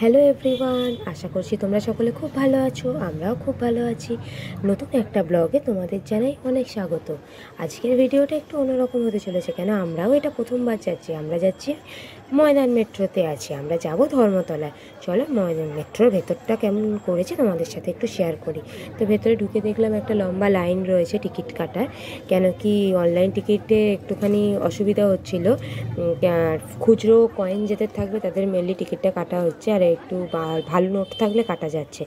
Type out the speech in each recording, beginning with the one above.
Hello everyone, আশা করছি তোমরা সকলে খুব ভালো আছো। আমরাও খুব ভালো আছি। নতুন একটা ব্লগে তোমাদের জানাই অনেক স্বাগত। আজকের ভিডিওটা একটু অন্যরকম হতে চলেছে, কেন আমরাও এটা প্রথমবার যাচ্ছি। আমরা যাচ্ছি ময়দান মেট্রোতে আছি, আমরা যাব ধর্মতলায়। চলো ময়দান মেট্রোর ভেতরটা কেমন করেছে তোমাদের সাথে একটু শেয়ার করি। তো ভেতরে ঢুকে দেখলাম একটা লম্বা লাইন রয়েছে টিকিট কাটার, কেন কি অনলাইন টিকিটে একটুখানি অসুবিধা হচ্ছিল। খুচরো কয়েন যেদের থাকবে তাদের মেনলি টিকিটটা কাটা হচ্ছে, আর একটু ভালো নোট থাকলে কাটা যাচ্ছে,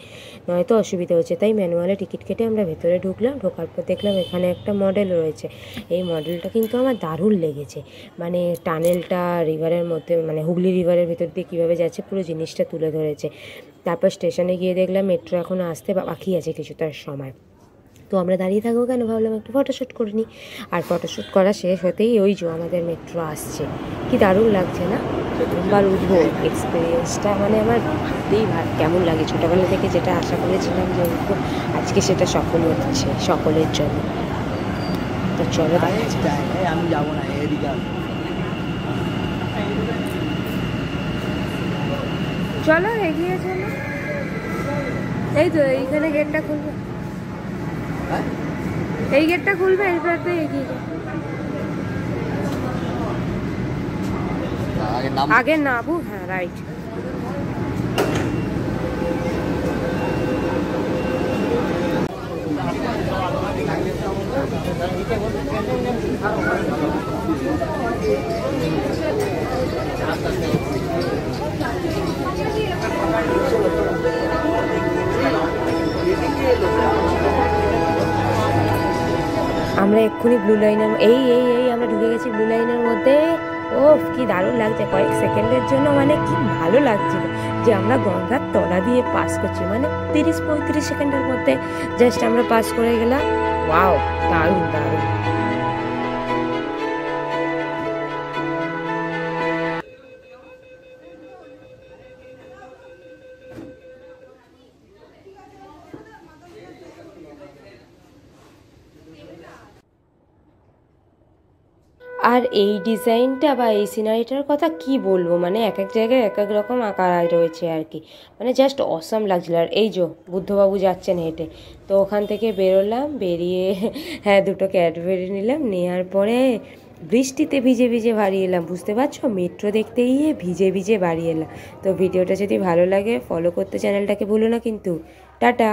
নয়তো অসুবিধা হচ্ছে। তাই ম্যানুয়ালে টিকিট কেটে আমরা ভেতরে ঢুকলাম। ঢোকার পর দেখলাম এখানে একটা মডেল রয়েছে। এই মডেলটা কিন্তু আমার দারুণ লেগেছে, মানে টানেলটা রিভারের মধ্যে, মানে হুগলি রিভারের ভেতর দিয়ে কীভাবে যাচ্ছে পুরো জিনিসটা তুলে ধরেছে। তারপর স্টেশনে গিয়ে দেখলাম মেট্রো এখনও আসতে বাকি আছে কিছুটার সময়। তো আমরা দাঁড়িয়ে থাকবো কেন, ভাবলাম একটু ফটোশ্যুট করে নিই। আর ফটোশ্যুট করা শেষ হতেই ওই যে আমাদের মেট্রো আসছে। কি দারুণ লাগছে না? প্রথমবার উঠবো, এক্সপিরিয়েন্সটা মানে আমার ভাবতেই কেমন লাগে। ছোটোবেলা থেকে যেটা আশা করেছিলাম যে উঠবো, আজকে সেটা সফল হচ্ছে সকলের জন্য। তো চলো আমি যাবো না, এদিকে চলো এগিয়ে চলো। এই তো এইখানে গেটটা খুলবে, এই গেটটা খুলবে, এইটাতে এগিয়ে যাও। আগে নামবো, হ্যাঁ রাইট। আমরা এক্ষুনি ব্লু লাইনের এই আমরা ঢুকে গেছি ব্লু লাইনের মধ্যে। ও কি দারুণ লাগছে, কয়েক সেকেন্ডের জন্য মানে কি ভালো লাগছিল যে আমরা গঙ্গার তলা দিয়ে পাস করছি, মানে 30-35 সেকেন্ডের মধ্যে জাস্ট আমরা পাস করে গেলাম। ওয়াও, দারুণ দারুণ। আর এই ডিজাইনটা বা এই সিনারিটার কথা কি বলবো, মানে এক এক জায়গায় এক এক রকম আঁকা রয়েছে আর কি, মানে জাস্ট অসাম লাগছিল। আর এই যে বুদ্ধবাবু যাচ্ছেন হেঁটে, তো ওখান থেকে বেরোলাম, বেরিয়ে হ্যাঁ দুটো ক্যাডবেরি নিলাম, নেওয়ার পরে বৃষ্টিতে ভিজে ভিজে বাড়ি এলাম। বুঝতে পারছো, মেট্রো দেখতে গিয়ে ভিজে ভিজে বাড়ি এলাম। তো ভিডিওটা যদি ভালো লাগে ফলো করতে চ্যানেলটাকে ভুলো না কিন্তু। টাটা।